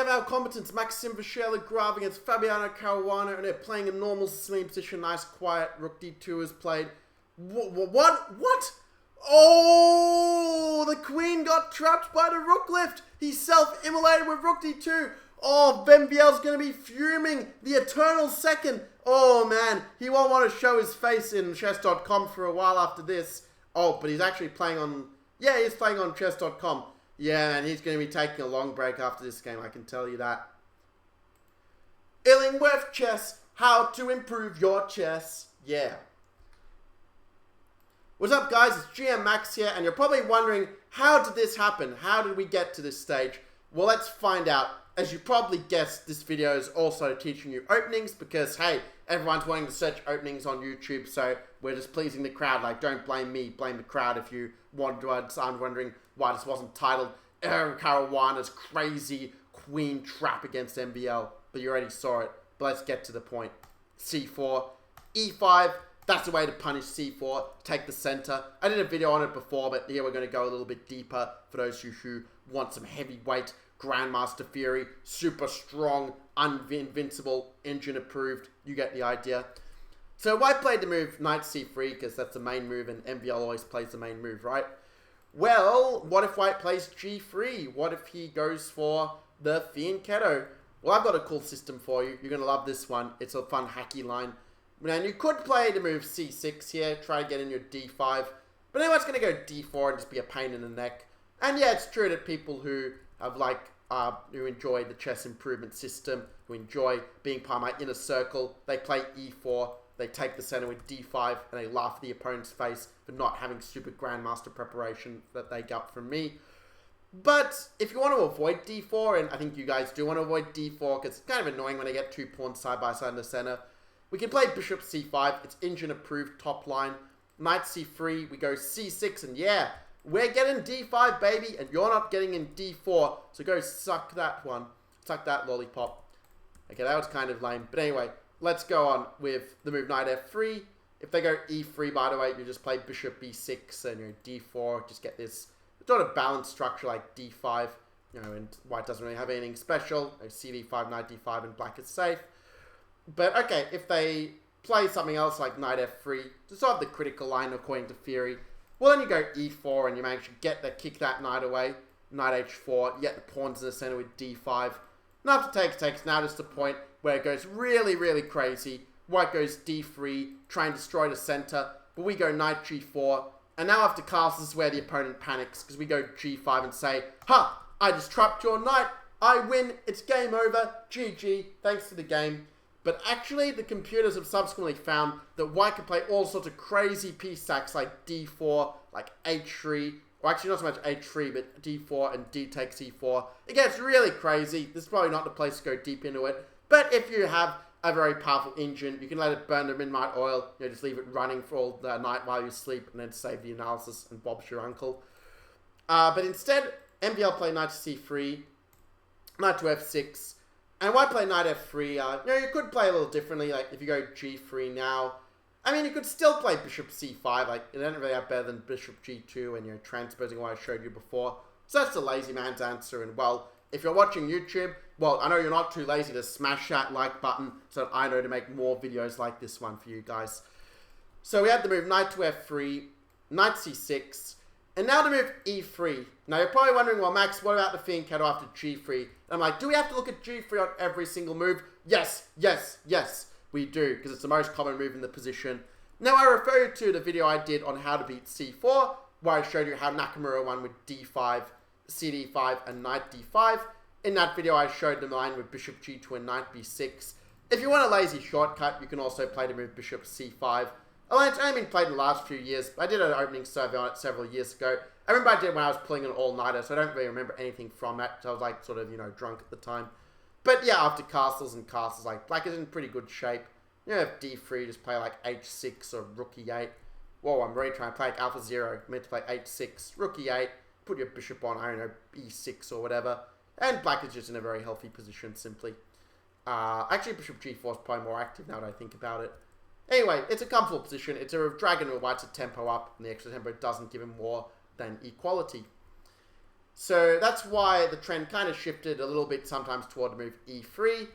have our combatants, Maxim Vachier-Lagrave against Fabiano Caruana, and they're playing a normal swing position, nice quiet. Rook d2 is played. What? Oh, the queen got trapped by the rook lift. He's self-immolated with rook d2. Oh, Benviel's going to be fuming. The eternal second. Oh, man. He won't want to show his face in chess.com for a while after this. Oh, but he's actually playing on... Yeah, he's playing on chess.com. Yeah, and he's going to be taking a long break after this game, I can tell you that. Illingworth Chess. How to improve your chess. Yeah. What's up, guys? It's GM Max here, and you're probably wondering, how did this happen? How did we get to this stage? Well, let's find out. As you probably guessed, this video is also teaching you openings because, hey, everyone's wanting to search openings on YouTube, so we're just pleasing the crowd. Like, don't blame me, blame the crowd if you are wondering why this wasn't titled Caruana's crazy queen trap against MVL. But you already saw it. But let's get to the point. C4, E5. That's the way to punish C4. Take the center. I did a video on it before, but here we're going to go a little bit deeper for those who want some heavyweight Grandmaster Fury. Super strong, invincible, engine approved. You get the idea. So why played the move Knight C3? Because that's the main move, and MVL always plays the main move, right? Well, what if White plays G3? What if he goes for the Fianchetto? Well, I've got a cool system for you. You're going to love this one. It's a fun, hacky line. And you could play the move C6 here. Try to get in your D5. But anyone's going to go D4 and just be a pain in the neck. And yeah, it's true that people who have who enjoy the chess improvement system, who enjoy being part of my inner circle, they play E4. They take the center with D5 and they laugh at the opponent's face for not having super grandmaster preparation that they got from me. But if you want to avoid D4, and I think you guys do want to avoid D4 because it's kind of annoying when they get two pawns side by side in the center, we can play Bishop C5. It's engine approved top line. Knight C3, we go C6, and yeah, we're getting D5, baby, and you're not getting in D4. So go suck that one. Suck that lollipop. Okay, that was kind of lame. But anyway, let's go on with the move Knight F3. If they go E3, by the way, you just play Bishop B6 and D4. Just get this sort of balanced structure like D5. And White doesn't really have anything special. CD5, Knight D5, and Black is safe. But okay, if they play something else like Knight F3 to solve the critical line according to Fury, well, then you go E4 and you manage to kick that knight away. Knight H4, you get the pawns in the center with D5. And after takes, now just the point where it goes really, really crazy. White goes D3, try and destroy the center, but we go Knight G4. And now after castles is where the opponent panics because we go G5 and say, ha, I just trapped your knight. I win. It's game over. GG. Thanks for the game. But actually, the computers have subsequently found that White can play all sorts of crazy piece stacks like D4, like H3, or actually not so much H3, but D4 and D takes E4. It gets really crazy. This is probably not the place to go deep into it. But if you have a very powerful engine, you can let it burn the midnight oil, just leave it running for all the night while you sleep, and then save the analysis and Bob's your uncle. But instead, MVL play Knight to C3, Knight to F6, and White play Knight F3, you could play a little differently, like if you go G3 now. I mean, you could still play Bishop C5, like it doesn't really have better than Bishop G2 and you're transposing what I showed you before. So that's the lazy man's answer, and well, if you're watching YouTube, well, I know you're not too lazy to smash that like button so that I know to make more videos like this one for you guys. So we had the move Knight to F3, Knight C6, and now the move E3. Now you're probably wondering, well, Max, what about the Fianchetto after G3? And I'm like, do we have to look at G3 on every single move? Yes, we do, because it's the most common move in the position. Now I refer you to the video I did on how to beat C4, where I showed you how Nakamura won with D5, CD5, and Knight D5. In that video, I showed the line with Bishop G2 and Knight B6. If you want a lazy shortcut, you can also play the move Bishop C5. Although it's only been played in the last few years. I did an opening survey on it several years ago. I remember I did when I was pulling an all-nighter, so I don't really remember anything from that. So I was like, sort of, drunk at the time. But yeah, after castles, like, Black is in pretty good shape. If D3, just play like H6 or Rook E8. Whoa, I'm really trying to play like Alpha Zero. I'm meant to play H6, Rook E8, put your bishop on, I don't know, E6 or whatever. And Black is just in a very healthy position, simply. Actually, Bishop G4 is probably more active now that I think about it. Anyway, it's a comfortable position. It's a dragon with White's a tempo up, and the extra tempo doesn't give him more than equality. So that's why the trend kind of shifted a little bit sometimes toward the move e3.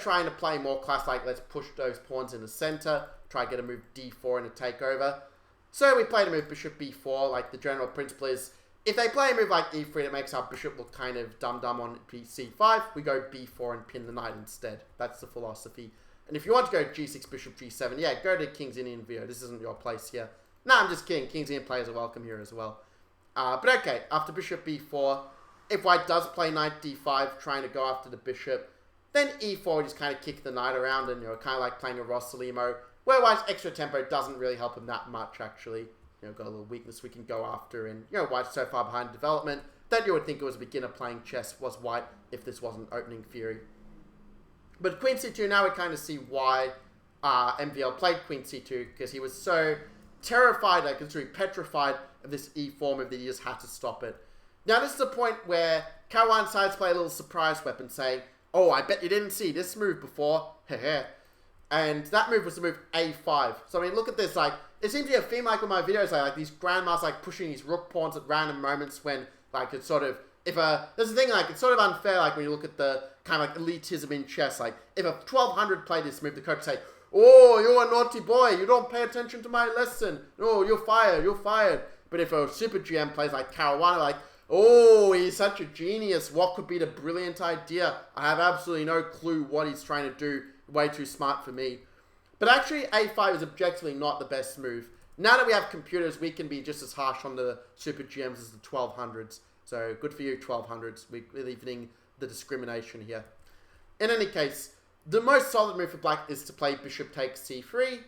Trying to play more class like let's push those pawns in the center, try to get a move d4 in a takeover. So we played a move bishop b4, like the general principle is, if they play a move like e3 that makes our bishop look kind of dumb on c5, we go b4 and pin the knight instead. That's the philosophy. And if you want to go g6, bishop g7, yeah, go to King's Indian video. This isn't your place here. No, I'm just kidding. King's Indian players are welcome here as well. But okay, after bishop b4, if white does play knight d5, trying to go after the bishop, then e4 just kind of kick the knight around and, kind of like playing a Rossolimo, where white's extra tempo doesn't really help him that much, actually. Got a little weakness we can go after, and, white's so far behind development that you would think it was a beginner playing chess was white if this wasn't opening theory. But queen c2, now we kind of see why MVL played queen c2, because he was so terrified, like literally petrified of this e4 move that he just had to stop it. Now this is the point where Caruana decides to play a little surprise weapon, saying, oh, I bet you didn't see this move before, heh. And that move was the move a5. So I mean, look at this, like, it seems to be a theme like with my videos, like these grandmasters like pushing these rook pawns at random moments when, like, it's sort of, there's the thing, like, it's sort of unfair, like, when you look at the kind of like elitism in chess, like, if a 1200 played this move, the coach would say, oh, you're a naughty boy, you don't pay attention to my lesson, oh, you're fired. But if a super GM plays like Caruana, like, oh, he's such a genius, what could be the brilliant idea? I have absolutely no clue what he's trying to do, way too smart for me. But actually, a5 is objectively not the best move. Now that we have computers, we can be just as harsh on the super GMs as the 1200s. So good for you, 1200s. We're evening the discrimination here. In any case, the most solid move for black is to play bishop takes c3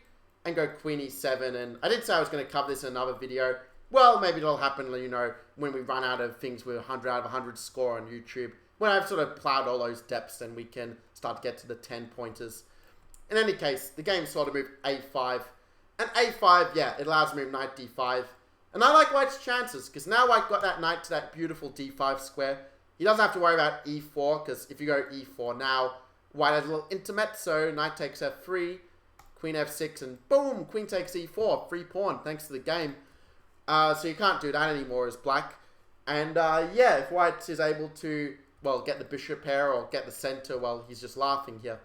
and go queen e7. And I did say I was going to cover this in another video. Well, maybe it'll happen, when we run out of things with 100 out of 100 score on YouTube. When I've sort of plowed all those depths, then we can start to get to the 10 pointers. In any case, the game sort of moved a5. And a5, yeah, it allows move knight d5. And I like white's chances, because now white got that knight to that beautiful d5 square. He doesn't have to worry about e4, because if you go e4 now, white has a little intermezzo, knight takes f3, queen f6, and boom, queen takes e4, free pawn, thanks to the game. So you can't do that anymore as black. And yeah, if white is able to, well, get the bishop pair or get the center, well, he's just laughing here.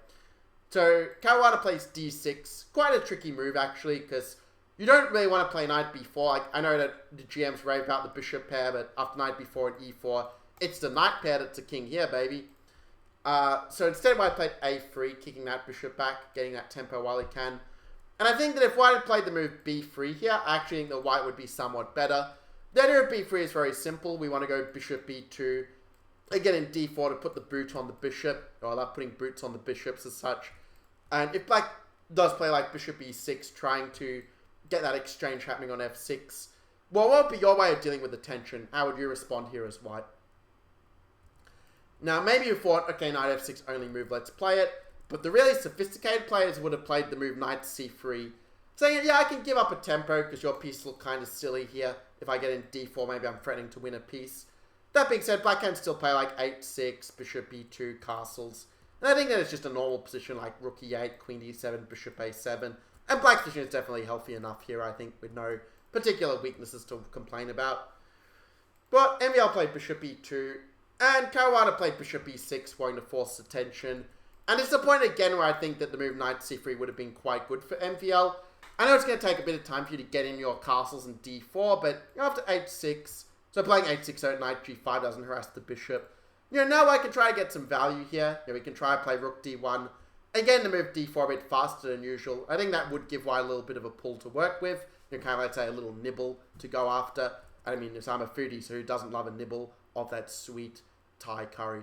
So Caruana plays d6. Quite a tricky move, actually, because you don't really want to play knight b4. Like, I know that the GMs rave about the bishop pair, but after knight b4 and e4, it's the knight pair that's the king here, baby. So instead, white played a3, kicking that bishop back, getting that tempo while he can. And I think that if white had played the move b3 here, I actually think that white would be somewhat better. The idea of b3 is very simple. We want to go bishop b2, again in d4 to put the boot on the bishop, or I love putting boots on the bishops as such. And if black does play like bishop e6, trying to get that exchange happening on f6, well, what would be your way of dealing with the tension? How would you respond here as white? Now, maybe you thought, okay, knight f6 only move, let's play it. But the really sophisticated players would have played the move knight c3, saying, yeah, I can give up a tempo because your piece look kind of silly here. If I get in d4, maybe I'm threatening to win a piece. That being said, black can still play like h6, bishop e2, castles. And I think that it's just a normal position like rook e8, queen e7, bishop a7. And black's position is definitely healthy enough here, I think, with no particular weaknesses to complain about. But MVL played bishop e2, and Caruana played bishop e6, wanting to force the tension. And it's the point again where I think that the move knight c3 would have been quite good for MVL. I know it's going to take a bit of time for you to get in your castles in d4, but after h6, so playing h6 so knight g5 doesn't harass the bishop. Now I can try to get some value here. We can try to play rook d1. Again, to move d4 a bit faster than usual. I think that would give white a little bit of a pull to work with. Kind of, let's say, a little nibble to go after. I mean, if I'm a foodie, so who doesn't love a nibble of that sweet Thai curry?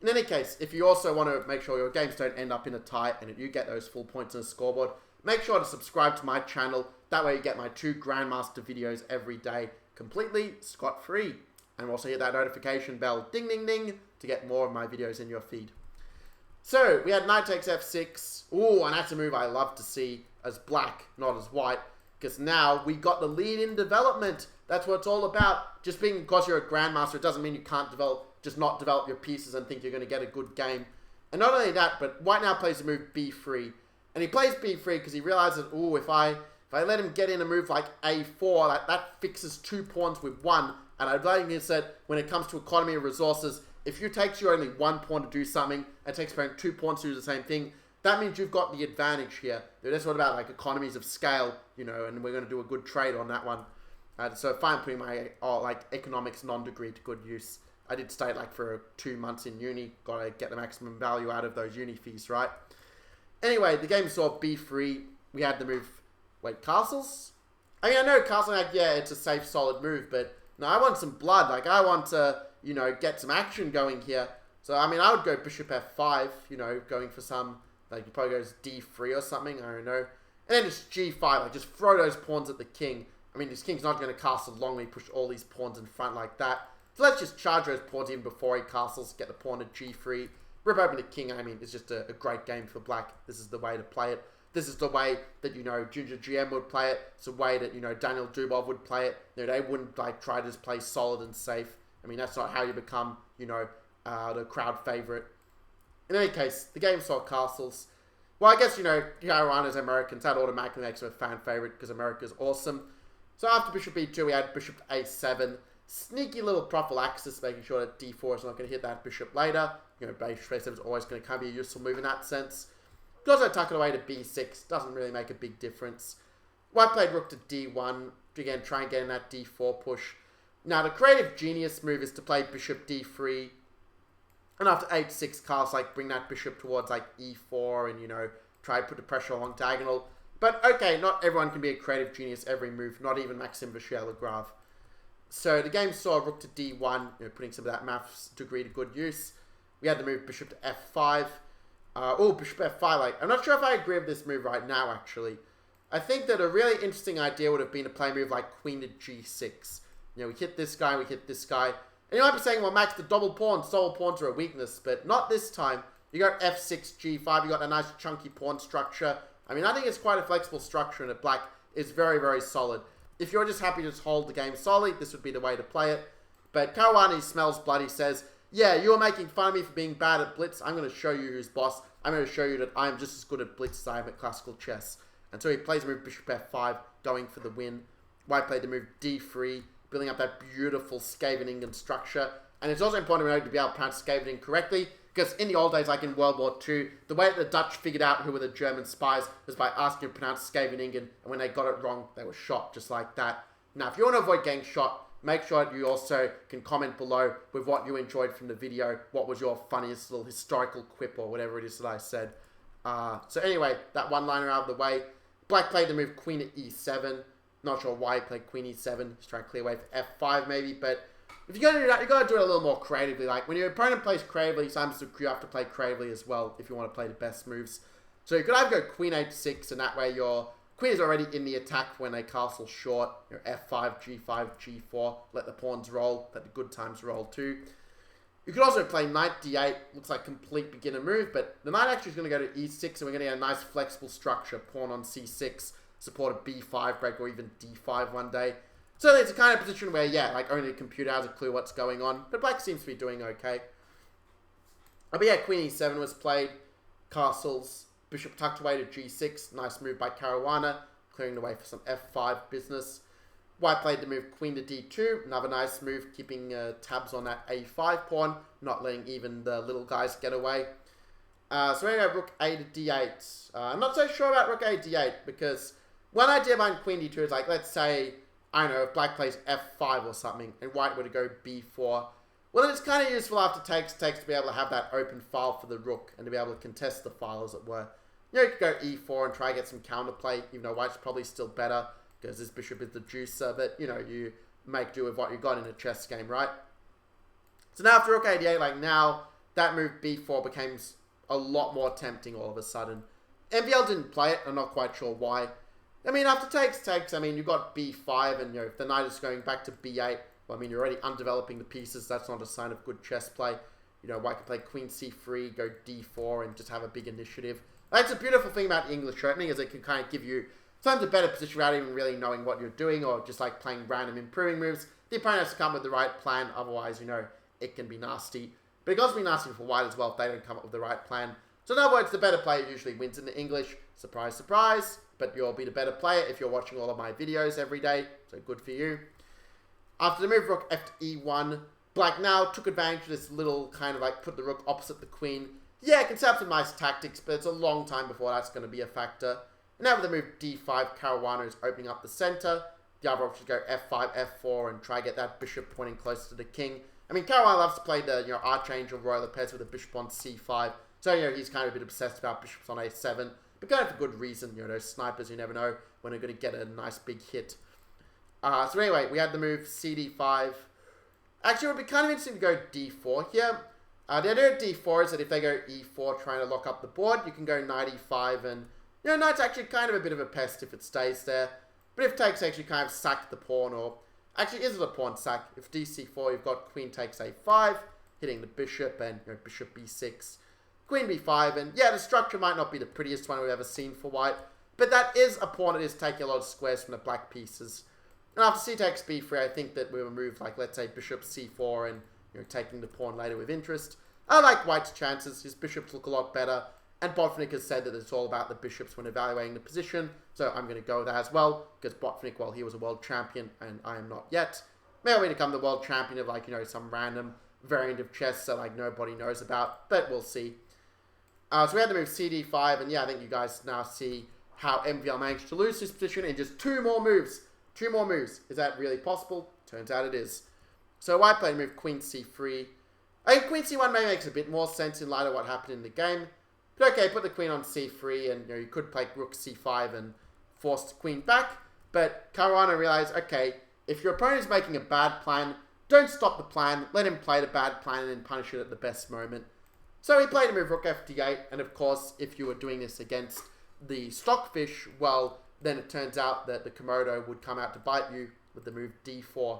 In any case, if you also want to make sure your games don't end up in a tie and that you get those full points on the scoreboard, make sure to subscribe to my channel. That way you get my 2 Grandmaster videos every day, completely scot-free. And also hit that notification bell, ding, ding, ding, to get more of my videos in your feed. So, we had knight takes f6. Ooh, and that's a move I love to see as black, not as white. Because now we got the lead in development. That's what it's all about. Just being, because you're a Grandmaster, it doesn't mean you can't just not develop your pieces and think you're going to get a good game. And not only that, but white now plays the move b3. And he plays b3 because he realizes, ooh, if I If I let him get in a move like a4, that fixes 2 pawns with 1. And I'd like you said, when it comes to economy of resources, if you takes you only 1 pawn to do something, and it takes opponent 2 pawns to do the same thing, that means you've got the advantage here. That's what about like economies of scale, you know, and we're going to do a good trade on that one. So fine putting my like economics non-degree to good use. I did stay like for 2 months in uni. Got to get the maximum value out of those uni fees, right? Anyway, the game saw b3. We had the move, wait, castles? I mean, I know castle, like, yeah, it's a safe, solid move, but no, I want some blood. Like, I want to, you know, get some action going here. So, I mean, I would go bishop f5, you know, going for some, like, you probably goes d3 or something, I don't know. And then just g5, like, just throw those pawns at the king. I mean, this king's not going to castle long when he push all these pawns in front like that. So let's just charge those pawns even before he castles, get the pawn to g3. Rip open the king, I mean, it's just a great game for black. This is the way to play it. This is the way that, you know, Ginger GM would play it. It's the way that, you know, Daniel Dubov would play it. You know, they wouldn't, like, try to just play solid and safe. I mean, that's not how you become, you know, the crowd favorite. In any case, the game saw castles. Well, I guess, you know, Caruana's Americans, that automatically makes him a fan favorite because America's awesome. So after bishop e2, we had bishop a7. Sneaky little prophylaxis, making sure that d4 is not going to hit that bishop later. You know, bishop a7 is always going to kind of be a useful move in that sense. You can also tuck it away to b6. Doesn't really make a big difference. White played rook to d1. Again, try and get in that d4 push. Now, the creative genius move is to play bishop d3. And after h6, cast, like, bring that bishop towards, like, e4 and, you know, try to put the pressure along diagonal. But, okay, not everyone can be a creative genius every move. Not even Maxime Vachier-Lagrave. So, the game saw rook to d1, you know, putting some of that maths degree to good use. We had the move bishop to f5. Bishop f5. Like, I'm not sure if I agree with this move right now, actually. I think that a really interesting idea would have been to play a move like queen to g6. You know, we hit this guy, we hit this guy. And you might be saying, well, Max, the double pawns are a weakness. But not this time. You got f6, g5. You got a nice chunky pawn structure. I mean, I think it's quite a flexible structure, and black is very, very solid. If you're just happy to just hold the game solid, this would be the way to play it. But Caruana smells blood. He says, yeah, you were making fun of me for being bad at blitz. I'm going to show you who's boss. I'm going to show you that I'm just as good at blitz as I am at classical chess. And so he plays the move bishop f5, going for the win. White played the move d3, building up that beautiful Scheveningen structure. And it's also important to be able to pronounce Scheveningen correctly, because in the old days, like in World War II, the way that the Dutch figured out who were the German spies was by asking to pronounce Scheveningen, and when they got it wrong, they were shot just like that. Now, if you want to avoid getting shot, make sure that you also can comment below with what you enjoyed from the video. What was your funniest little historical quip or whatever it is that I said. So anyway, that one-liner out of the way. Black played the move queen at e7. Not sure why he played queen e7. He's trying to clear away for f5 maybe, but if you're going to do that, you've got to do it a little more creatively. Like, when your opponent plays creatively, sometimes you have to play creatively as well if you want to play the best moves. So you could either go queen h6, and that way your queen is already in the attack when they castle short. You know, f5, g5, g4. Let the pawns roll. Let the good times roll too. You could also play knight d8. Looks like complete beginner move, but the knight actually is going to go to e6, and we're going to get a nice flexible structure. Pawn on c6, support a b5 break, or even d5 one day. So it's a kind of position where, yeah, like only the computer has a clue what's going on. But black seems to be doing okay. But yeah, queen e7 was played. Castles. Bishop tucked away to g6. Nice move by Caruana. Clearing the way for some f5 business. White played the move queen to d2. Another nice move, keeping tabs on that a5 pawn. Not letting even the little guys get away. So we're going to go rook a to d8. I'm not so sure about rook a to d8. Because one idea behind queen d2 is like, let's say, I don't know, if black plays f5 or something, and white were to go b4, well, then it's kind of useful after takes to be able to have that open file for the rook, and to be able to contest the file, as it were. You know, you could go e4 and try to get some counterplay, even though white's probably still better, because this bishop is the juicer, but, you know, you make do with what you got in a chess game, right? So now after rook a d8, like now, that move b4 becomes a lot more tempting all of a sudden. MVL didn't play it, I'm not quite sure why. I mean, after takes, I mean, you've got b5, and, you know, if the knight is going back to b8, well, I mean, you're already undeveloping the pieces. That's not a sign of good chess play. You know, white can play queen c3, go d4, and just have a big initiative. That's a beautiful thing about English opening, is it can kind of give you sometimes a better position without even really knowing what you're doing, or just like playing random improving moves. The opponent has to come with the right plan, otherwise, you know, it can be nasty. But it can also be nasty for white as well if they don't come up with the right plan. So in other words, the better player usually wins in the English. Surprise, surprise. But you'll be the better player if you're watching all of my videos every day. So good for you. After the move rook f to e1, black now took advantage of this little kind of like put the rook opposite the queen. Yeah, it can set up some nice tactics, but it's a long time before that's going to be a factor. And now with the move d5, Caruana is opening up the center. The other options go f5, f4, and try to get that bishop pointing closer to the king. I mean, Caruana loves to play the Archangel Roy Lopez with a bishop on c5. So, he's kind of a bit obsessed about bishops on a7. But kind of for good reason. Those snipers, you never know when they're going to get a nice big hit. So anyway, we had the move cd5. Actually, it would be kind of interesting to go d4 here. The idea of d4 is that if they go e4 trying to lock up the board, you can go knight e5 and, knight's actually kind of a bit of a pest if it stays there. But if takes actually kind of sack the pawn, or actually is it a pawn sack? If dc4, you've got queen takes a5, hitting the bishop, and bishop b6, queen b5, and yeah, the structure might not be the prettiest one we've ever seen for white, but that is a pawn that is taking a lot of squares from the black pieces. And after c takes b3, I think that we will move, like, let's say bishop c4 and taking the pawn later with interest. I like white's chances. His bishops look a lot better. And Botvinnik has said that it's all about the bishops when evaluating the position. So I'm going to go with that as well. Because Botvinnik, well, he was a world champion and I am not yet. Maybe become the world champion of, like, some random variant of chess that, like, nobody knows about. But we'll see. So we had to move cd5. And yeah, I think you guys now see how MVL managed to lose his position in just 2 more moves. 2 more moves. Is that really possible? Turns out it is. So white played move queen c3. I think queen c1 maybe makes a bit more sense in light of what happened in the game. But okay, put the queen on c3 and you could play rook c5 and force the queen back. But Caruana realized, okay, if your opponent is making a bad plan, don't stop the plan. Let him play the bad plan and then punish it at the best moment. So he played a move rook f8. And of course, if you were doing this against the Stockfish, well, then it turns out that the Komodo would come out to bite you with the move d4.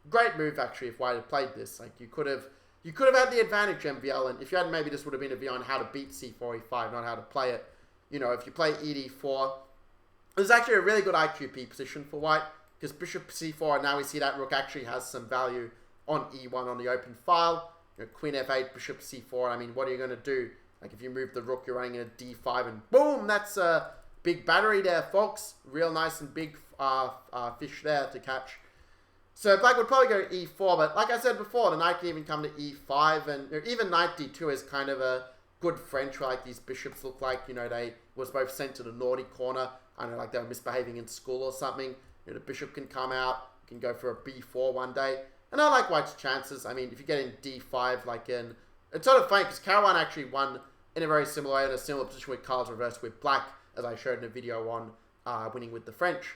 Great move, actually, if white had played this. Like, you could have had the advantage, MVL, and if you hadn't, maybe this would have been a video on how to beat c4, e5, not how to play it. If you play ed4, there's actually a really good IQP position for white, because bishop c4, and now we see that rook actually has some value on e1 on the open file. Queen f8, bishop c4, I mean, what are you going to do? Like, if you move the rook, you're running in a d5, and boom, that's a big battery there, folks. Real nice and big fish there to catch. So black would probably go e4, but like I said before, the knight can even come to e5, and even knight d2 is kind of a good French, where like these bishops look like, they was both sent to the naughty corner. I don't know, like they were misbehaving in school or something. The bishop can come out, can go for a b4 one day. And I like white's chances. I mean, if you get in d5, like in... It's sort of funny, because Caruana actually won in a very similar way, in a similar position with cards reversed with black, as I showed in a video on winning with the French.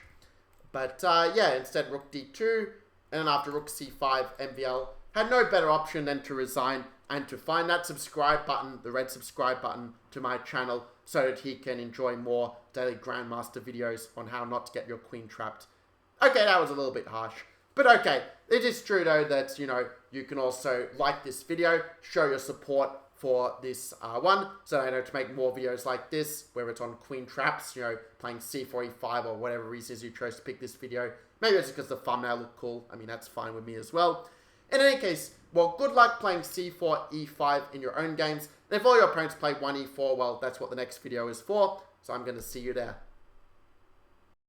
But yeah, instead rook d2, and then after rook c5, MVL had no better option than to resign and to find that subscribe button, the red subscribe button to my channel, so that he can enjoy more daily Grandmaster videos on how not to get your queen trapped. Okay, that was a little bit harsh. But okay, it is true though that, you can also like this video, show your support for this one, so I know to make more videos like this, where it's on queen traps, playing c4, e5, or whatever reasons you chose to pick this video. Maybe it's because the thumbnail looked cool. I mean, that's fine with me as well. In any case, well, good luck playing c4, e5 in your own games. And if all your opponents play 1e4, well, that's what the next video is for. So I'm going to see you there.